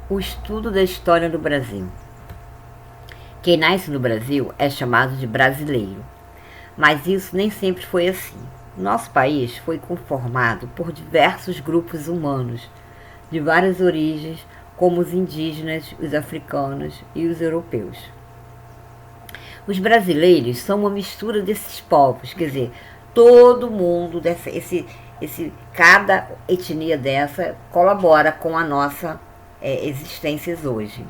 O estudo da história do Brasil. Quem nasce no Brasil é chamado de brasileiro, mas isso nem sempre foi assim. Nosso país foi conformado por diversos grupos humanos, de várias origens, como os indígenas, os africanos e os europeus. Os brasileiros são uma mistura desses povos, quer dizer, todo mundo, cada etnia dessa colabora com a nossa existência hoje.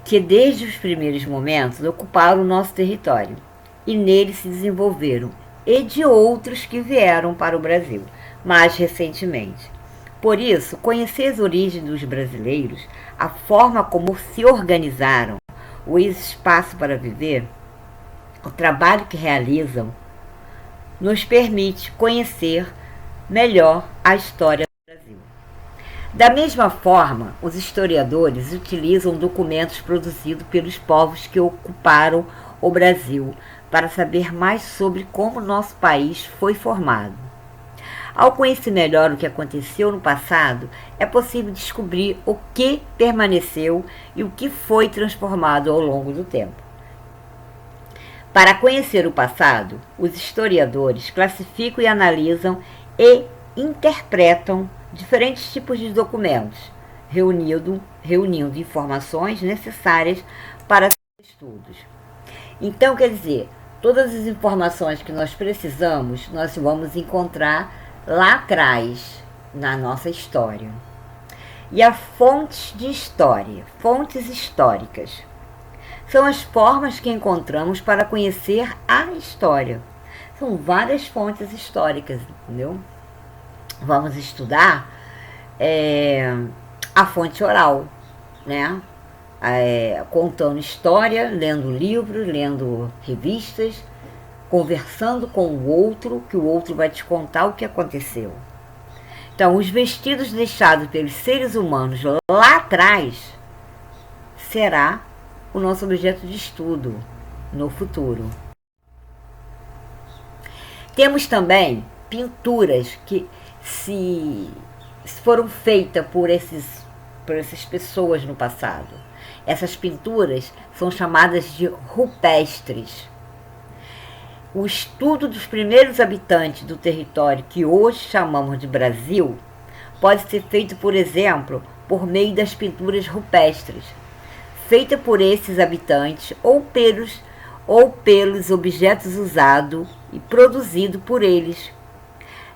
Que desde os primeiros momentos ocuparam o nosso território e nele se desenvolveram, e de outros que vieram para o Brasil mais recentemente. Por isso, conhecer as origens dos brasileiros, a forma como se organizaram, o espaço para viver, o trabalho que realizam, nos permite conhecer melhor a história do Brasil. Da mesma forma, os historiadores utilizam documentos produzidos pelos povos que ocuparam o Brasil para saber mais sobre como nosso país foi formado. Ao conhecer melhor o que aconteceu no passado, é possível descobrir o que permaneceu e o que foi transformado ao longo do tempo. Para conhecer o passado, os historiadores classificam e analisam e interpretam diferentes tipos de documentos, reunindo informações necessárias para seus estudos. Então, quer dizer, todas as informações que nós precisamos, nós vamos encontrar lá atrás, na nossa história. E a fontes de história, fontes históricas, são as formas que encontramos para conhecer a história. São várias fontes históricas, entendeu? Vamos estudar a fonte oral, né? Contando história, lendo livros, lendo revistas, conversando com o outro, que o outro vai te contar o que aconteceu. Então, os vestidos deixados pelos seres humanos lá atrás será o nosso objeto de estudo no futuro. Temos também pinturas que se foram feitas por essas pessoas no passado. Essas pinturas são chamadas de rupestres. O estudo dos primeiros habitantes do território que hoje chamamos de Brasil pode ser feito, por exemplo, por meio das pinturas rupestres, feita por esses habitantes ou pelos objetos usados e produzidos por eles.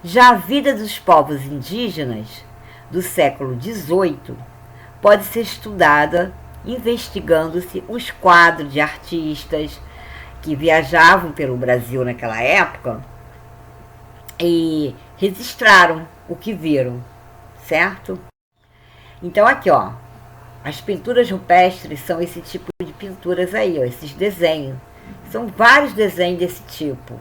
Já a vida dos povos indígenas do século XVIII pode ser estudada investigando-se os quadros de artistas que viajavam pelo Brasil naquela época e registraram o que viram, certo? Então aqui, ó, as pinturas rupestres são esse tipo de pinturas aí, ó, esses desenhos. São vários desenhos desse tipo.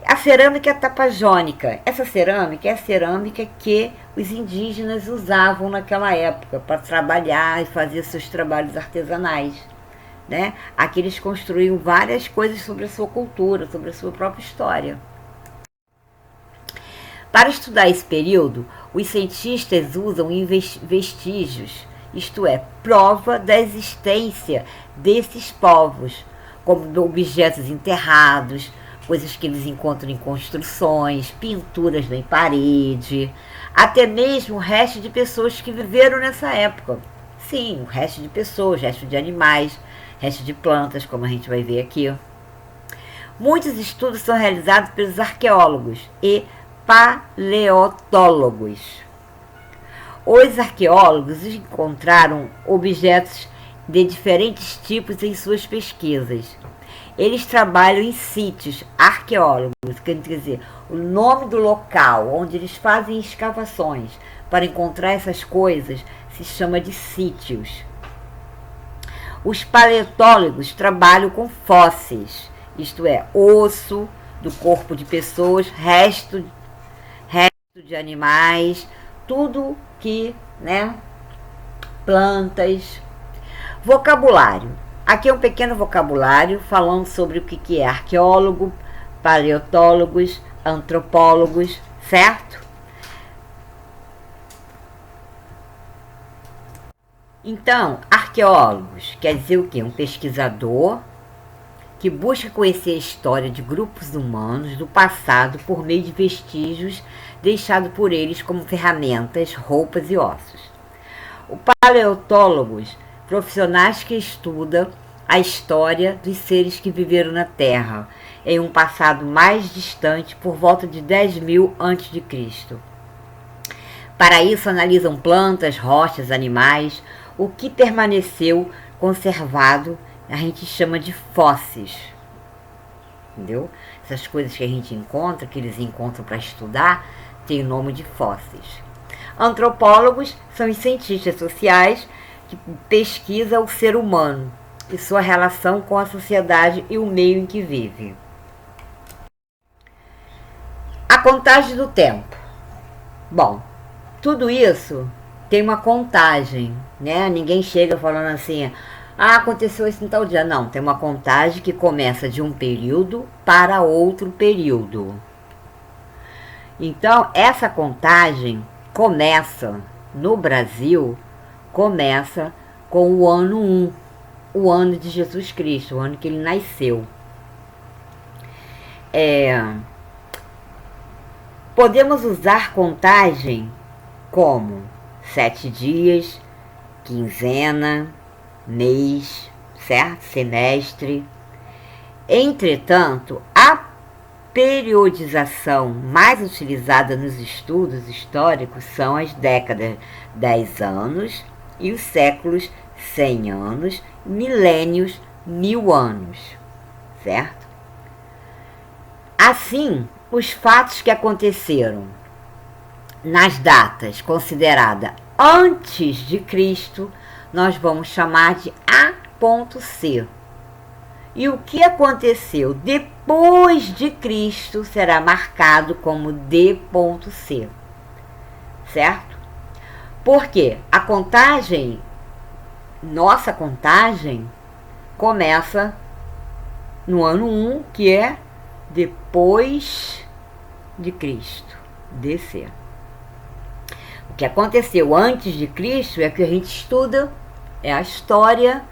A cerâmica tapajônica. Essa cerâmica é a cerâmica que os indígenas usavam naquela época para trabalhar e fazer seus trabalhos artesanais, né? Aqui eles construíam várias coisas sobre a sua cultura, sobre a sua própria história. Para estudar esse período, os cientistas usam vestígios, isto é, prova da existência desses povos, como objetos enterrados, coisas que eles encontram em construções, pinturas em parede, até mesmo o resto de pessoas que viveram nessa época. Sim, o resto de pessoas, resto de animais, resto de plantas, como a gente vai ver aqui. Muitos estudos são realizados pelos arqueólogos e paleontólogos. Os arqueólogos encontraram objetos de diferentes tipos em suas pesquisas. Eles trabalham em sítios arqueólogos, quer dizer, o nome do local onde eles fazem escavações para encontrar essas coisas se chama de sítios. Os paleontólogos trabalham com fósseis, isto é, osso do corpo de pessoas, resto de animais, tudo que, né, plantas. Vocabulário. Aqui é um pequeno vocabulário falando sobre o que é arqueólogo, paleontólogos, antropólogos, certo? Então, arqueólogos quer dizer o quê? Um pesquisador que busca conhecer a história de grupos humanos do passado por meio de vestígios deixados por eles como ferramentas, roupas e ossos. O paleontólogos, profissionais que estudam a história dos seres que viveram na Terra em um passado mais distante, por volta de 10.000 a.C. Para isso, analisam plantas, rochas, animais, o que permaneceu conservado, a gente chama de fósseis. Entendeu? Essas coisas que a gente encontra, que eles encontram para estudar, tem o nome de fósseis. Antropólogos são os cientistas sociais que pesquisam o ser humano e sua relação com a sociedade e o meio em que vive. A contagem do tempo. Bom, tudo isso tem uma contagem, né? Ninguém chega falando assim, aconteceu isso em tal dia. Não, tem uma contagem que começa de um período para outro período. Então, essa contagem começa, no Brasil, começa com o ano 1, o ano de Jesus Cristo, o ano que ele nasceu. Podemos usar contagem como 7 dias, quinzena, mês, certo? Semestre. Entretanto, a periodização mais utilizada nos estudos históricos são as décadas 10 anos e os séculos 100 anos, milênios, 1000 anos, certo? Assim, os fatos que aconteceram nas datas consideradas antes de Cristo, nós vamos chamar de A.C. E o que aconteceu depois de Cristo será marcado como D.C. Certo? Porque a contagem, nossa contagem, começa no ano 1, que é depois de Cristo, DC. O que aconteceu antes de Cristo é que a gente estuda, é a história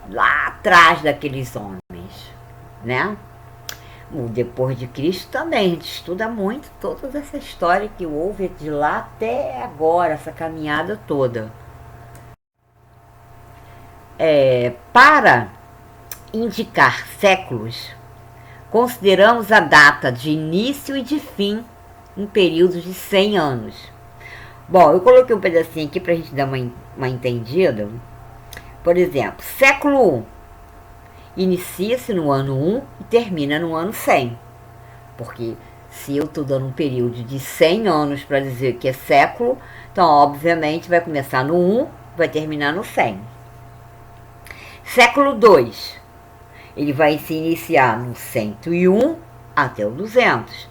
lá atrás daqueles homens, né? O depois de Cristo também, a gente estuda muito toda essa história que houve de lá até agora, essa caminhada toda. Para indicar séculos, consideramos a data de início e de fim em períodos de 100 anos. Bom, eu coloquei um pedacinho aqui para a gente dar uma entendida. Por exemplo, século I inicia-se no ano 1 e termina no ano 100. Porque se eu estou dando um período de 100 anos para dizer que é século, então obviamente vai começar no 1, vai terminar no 100. Século II, ele vai se iniciar no 101 até o 200,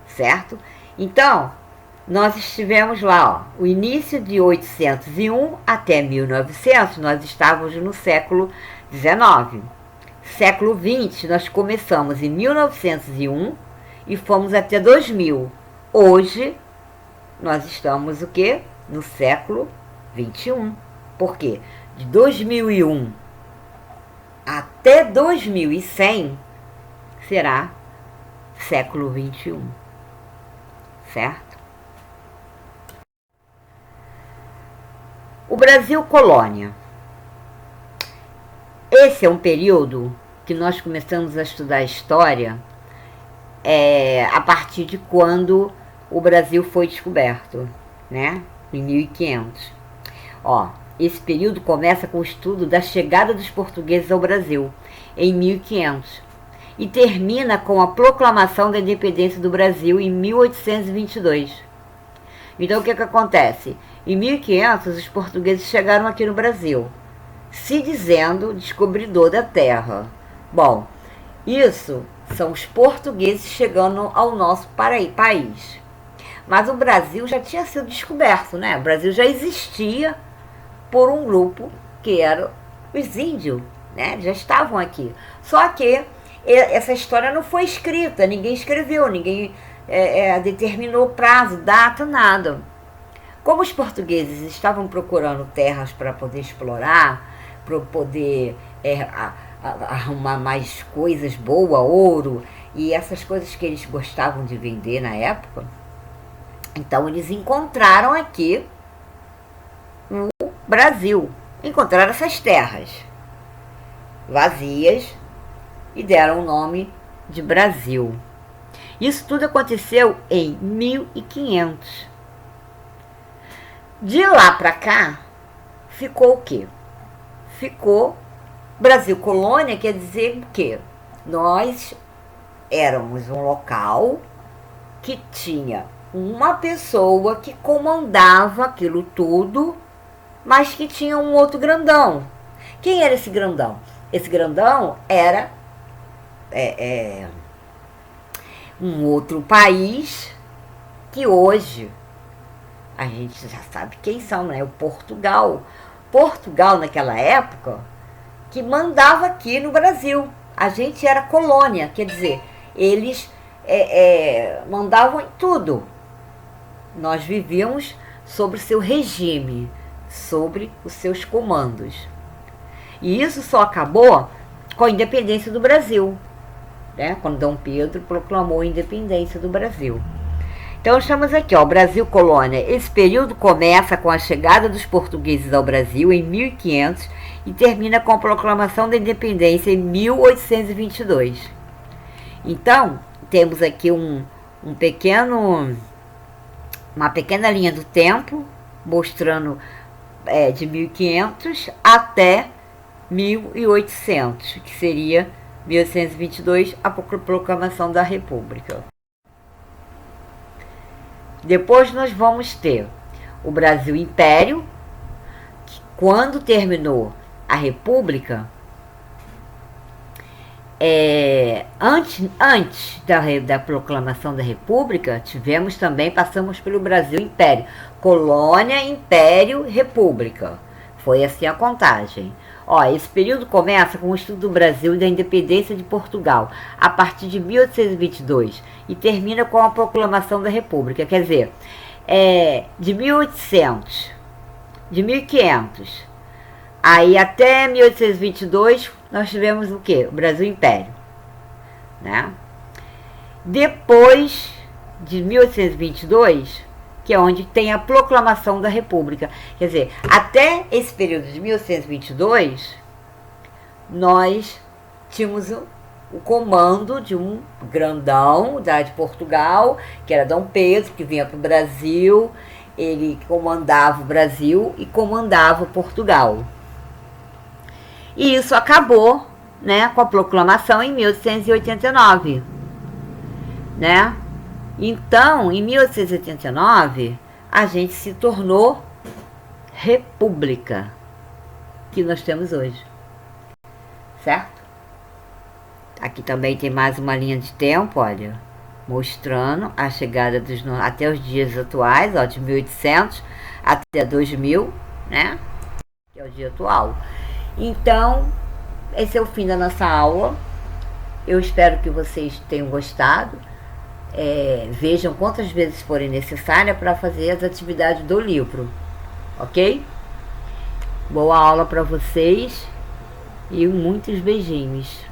certo? Então, nós estivemos lá, ó, o início de 801 até 1900, nós estávamos no século XIX. Século XX, nós começamos em 1901 e fomos até 2000. Hoje, nós estamos o quê? No século XXI. Por quê? De 2001 até 2100 será século XXI. Certo? O Brasil colônia. Esse é um período que nós começamos a estudar a história a partir de quando o Brasil foi descoberto, né? Em 1500. Ó, esse período começa com o estudo da chegada dos portugueses ao Brasil, em 1500, e termina com a proclamação da independência do Brasil em 1822. Então, o que acontece? Em 1500, os portugueses chegaram aqui no Brasil, se dizendo descobridor da terra. Bom, isso são os portugueses chegando ao nosso país. Mas o Brasil já tinha sido descoberto, né? O Brasil já existia por um grupo que eram os índios, né? Já estavam aqui. Só que essa história não foi escrita, ninguém escreveu, ninguém determinou prazo, data, nada. Como os portugueses estavam procurando terras para poder explorar, para poder arrumar mais coisas boas, ouro, e essas coisas que eles gostavam de vender na época, então eles encontraram aqui no Brasil, encontraram essas terras vazias e deram o nome de Brasil. Isso tudo aconteceu em 1500. De lá para cá, ficou o quê? Ficou Brasil colônia, quer dizer o quê? Nós éramos um local que tinha uma pessoa que comandava aquilo tudo, mas que tinha um outro grandão. Quem era esse grandão? Esse grandão era um outro país que hoje a gente já sabe quem são, né? O Portugal. Portugal, naquela época, que mandava aqui no Brasil. A gente era colônia, quer dizer, eles mandavam em tudo. Nós vivíamos sobre seu regime, sobre os seus comandos. E isso só acabou com a independência do Brasil, né? Quando Dom Pedro proclamou a independência do Brasil. Então estamos aqui, ó, Brasil colônia. Esse período começa com a chegada dos portugueses ao Brasil em 1500 e termina com a proclamação da independência em 1822. Então, temos aqui uma pequena linha do tempo, mostrando de 1500 até 1800, que seria 1822, a proclamação da República. Depois nós vamos ter o Brasil Império, que quando terminou a República, antes da proclamação da República, passamos pelo Brasil Império. Colônia, Império, República. Foi assim a contagem. Ó, esse período começa com o estudo do Brasil e da independência de Portugal, a partir de 1822, e termina com a proclamação da República. Quer dizer, de 1500, aí até 1822, nós tivemos o quê? O Brasil Império, né? Depois de 1822, que é onde tem a proclamação da República. Quer dizer, até esse período de 1822, nós tínhamos o comando de um grandão de Portugal, que era Dom Pedro, que vinha para o Brasil. Ele comandava o Brasil e comandava Portugal. E isso acabou, né, com a proclamação em 1889, né? Então, em 1889, a gente se tornou república, que nós temos hoje. Certo? Aqui também tem mais uma linha de tempo, olha, mostrando a chegada até os dias atuais, ó, de 1800 até 2000, né? Que é o dia atual. Então, esse é o fim da nossa aula. Eu espero que vocês tenham gostado. Vejam quantas vezes forem necessárias para fazer as atividades do livro, ok? Boa aula para vocês e muitos beijinhos.